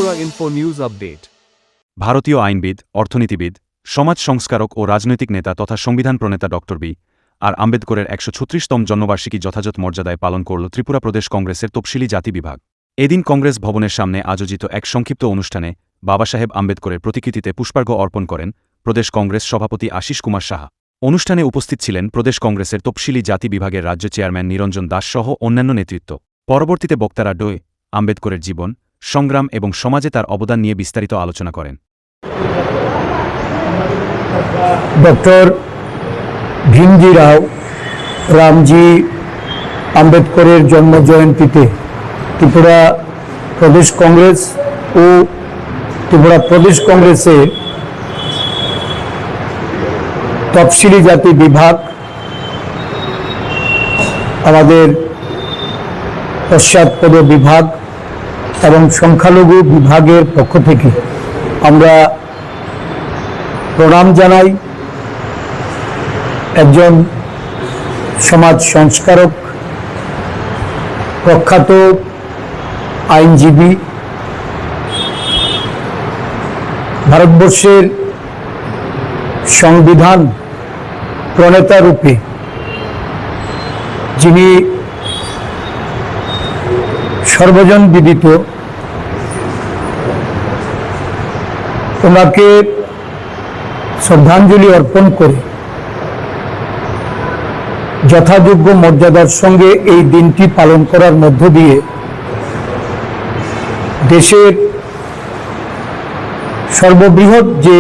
Tripura info news update. ভারতীয় আইনবিদ, অর্থনীতিবিদ, সমাজ সংস্কারক ও রাজনৈতিক নেতা তথা সংবিধান প্রণেতা ডক্টর বি.আর. আম্বেদকরের ১৩৬তম জন্মবার্ষিকী যথাযথ মর্যাদায় পালন করল ত্রিপুরা প্রদেশ কংগ্রেসের তফসিলি জাতি বিভাগ। এদিন কংগ্রেস ভবনের সামনে আয়োজিত এক সংক্ষিপ্ত অনুষ্ঠানে বাবাসাহেব আম্বেদকরের প্রতিকৃতিতে পুষ্পার্ঘ্য অর্পণ করেন প্রদেশ কংগ্রেস সভাপতি আশিস কুমার সাহা। অনুষ্ঠানে উপস্থিত ছিলেন প্রদেশ কংগ্রেসের তফসিলি জাতি বিভাগের রাজ্য চেয়ারম্যান নিরঞ্জন দাস সহ অন্যান্য নেতৃত্ব। পরবর্তীতে বক্তারা আম্বেদকরের জীবন, সংগ্রাম এবং সমাজে তার অবদান নিয়ে বিস্তারিত আলোচনা করেন। ডক্টর ভীমজি রাও রামজি আম্বেদকরের জন্মজয়ন্তীতে ত্রিপুরা প্রদেশ কংগ্রেস ও ত্রিপুরা প্রদেশ কংগ্রেসের তফসিলি জাতি বিভাগ, আমাদের পশ্চাৎপদ বিভাগ এবং সংখ্যালঘু বিভাগের পক্ষ থেকে আমরা প্রণাম জানাই। একজন সমাজ সংস্কারক, প্রখ্যাত আইনজীবী, ভারতবর্ষের সংবিধান প্রণেতা রূপে যিনি সর্বজন বিদিত, ওনাকে শ্রদ্ধাঞ্জলি অর্পণ করে যথাযোগ্য মর্যাদার সঙ্গে এই দিনটি পালন করার মধ্য দিয়ে দেশের সর্ববৃহৎ যে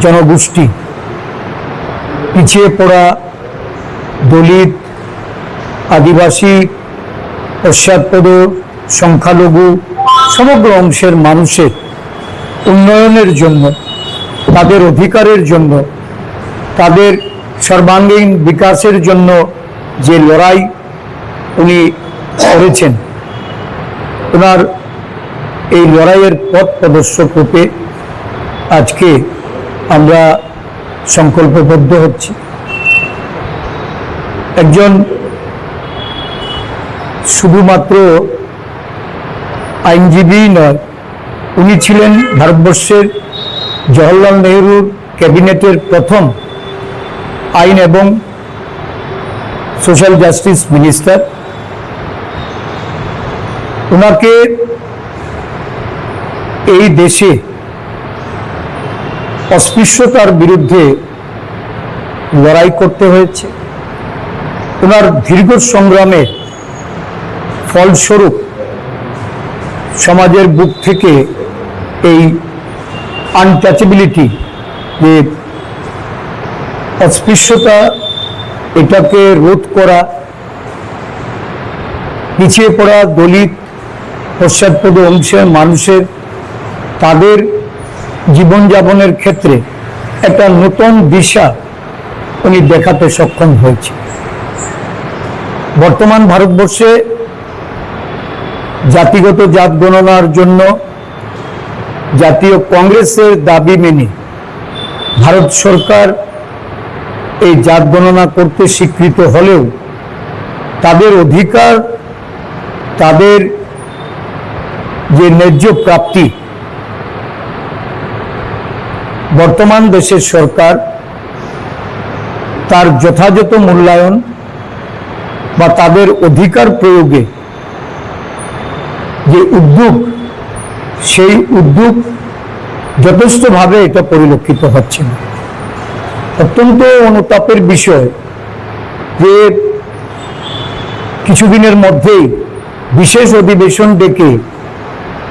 জনগোষ্ঠী, পিছিয়ে পড়া দলিত, আদিবাসী, পশ্চাৎপদ, সংখ্যালঘু সমগ্র অংশের মানুষের উন্নয়নের জন্য, তাদের অধিকারের জন্য, তাদের সর্বাঙ্গীন বিকাশের জন্য যে লড়াই উনি করেছেন, ওনার এই লড়াইয়ের পথ প্রদর্শক রূপে আজকে আমরা সংকল্পবদ্ধ হচ্ছি। একজন শুধুমাত্র আইনজীবী নয়, উনি ছিলেন ভারতবর্ষের জওহরলাল নেহরুর ক্যাবিনেটের প্রথম আইন এবং সোশ্যাল জাস্টিস মিনিস্টার। ওনাকে এই দেশে অস্পৃশ্যতার বিরুদ্ধে লড়াই করতে হয়েছে। ওনার দীর্ঘ সংগ্রামের ফলস্বরূপ সমাজের বুক থেকে এই আনটাচেবিলিটি, যে অস্পৃশ্যতা, এটাকে রোধ করা, পিছিয়ে পড়া দলিত, পশ্চাৎপদ অংশের মানুষের তাদের জীবনযাপনের ক্ষেত্রে একটা নতুন দিশা উনি দেখাতে সক্ষম হয়েছে। বর্তমান ভারতবর্ষে জাতিগত জাত গণনার জন্য জাতীয় কংগ্রেসের দাবি মেনে ভারত সরকার এই জাত গণনা করতে স্বীকৃত হলেও তাদের অধিকার, তাদের যে ন্যায্য প্রাপ্তি, বর্তমান দেশের সরকার তার যথাযথ মূল্যায়ন বা তাদের অধিকার প্রয়োগে যে উদ্যোগ, সেই উদ্যোগ যথেষ্টভাবে এটা পরিলক্ষিত হচ্ছে না। অত্যন্ত অনুতাপের বিষয় যে কিছুদিনের মধ্যেই বিশেষ অধিবেশন ডেকে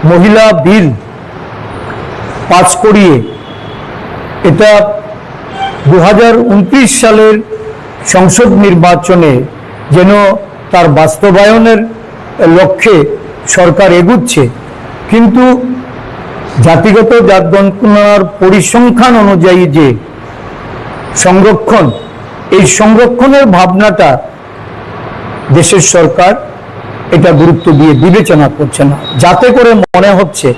মহিলা বিল পাস করিয়ে এটা 2029 সালের সংসদ নির্বাচনে যেন তার বাস্তবায়নের লক্ষ্যে সরকার এগুচ্ছে, কিন্তু জাতিগত জাত গণনার পরিসংখ্যান অনুযায়ী যে সংরক্ষণ, এই সংরক্ষণের ভাবনাটা দেশের সরকার এটা গুরুত্ব দিয়ে বিবেচনা করছে না, যাতে করে মনে হচ্ছে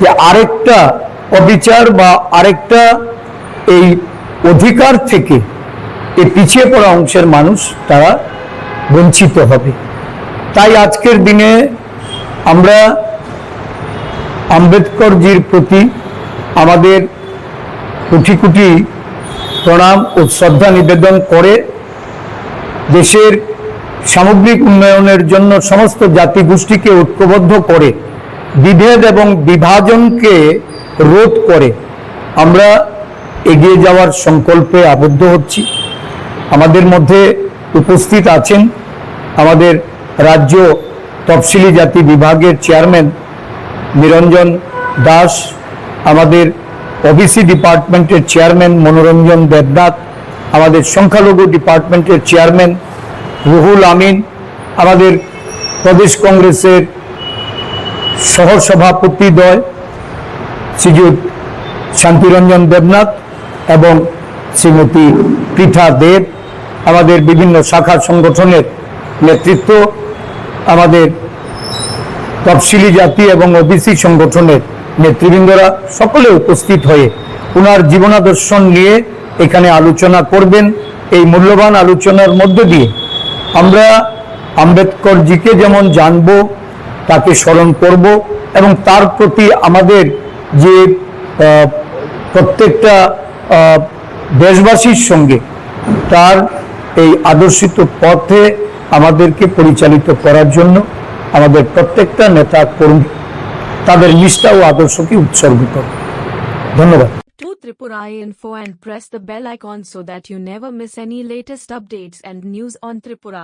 যে আরেকটা অবিচার বা আরেকটা এই অধিকার থেকে এই পিছিয়ে পড়া অংশের মানুষ তারা বঞ্চিত হবে। তাই আজকের দিনে আমরা আম্বেদকরজির প্রতি আমাদের কোটি কোটি প্রণাম ও শ্রদ্ধা নিবেদন করে দেশের সামগ্রিক উন্নয়নের জন্য সমস্ত জাতিগোষ্ঠীকে ঐক্যবদ্ধ করে বিভেদ এবং বিভাজনকে রোধ করে আমরা এগিয়ে যাওয়ার সংকল্পে আবদ্ধ হচ্ছি। আমাদের মধ্যে উপস্থিত আছেন আমাদের রাজ্য তফসিলি জাতি বিভাগের চেয়ারম্যান নিরঞ্জন দাস, আমাদের ওবিসি ডিপার্টমেন্টের চেয়ারম্যান মনোরঞ্জন দেবনাথ, আমাদের সংখ্যালঘু ডিপার্টমেন্টের চেয়ারম্যান রুহুল আমিন, আমাদের প্রদেশ কংগ্রেসের সহসভাপতিদ্বয় শ্রীযুত শান্তিরঞ্জন দেবনাথ এবং শ্রীমতী পৃথা দেব, আমাদের বিভিন্ন শাখা সংগঠনের নেতৃত্ব, আমাদের তফসিলি জাতি এবং ওবিসি সংগঠনের নেতৃবৃন্দরা সকলে উপস্থিত হয়ে ওনার জীবনাদর্শন নিয়ে এখানে আলোচনা করবেন। এই মূল্যবান আলোচনার মধ্য দিয়ে আমরা আম্বেদকরজিকে যেমন জানব, তাকে স্মরণ করব এবং তার প্রতি আমাদের যে প্রত্যেকটা দেশবাসীর সঙ্গে তার এই আদর্শিত পথে আমাদেরকে পরিচালিত করার জন্য আমাদের প্রত্যেকটা নেতা কর্মী তাদের নিষ্ঠা ও আদর্শকে উৎসর্গ করে। ধন্যবাদ। To Tripura Info and press the bell icon so that you never miss any latest updates and news on Tripura.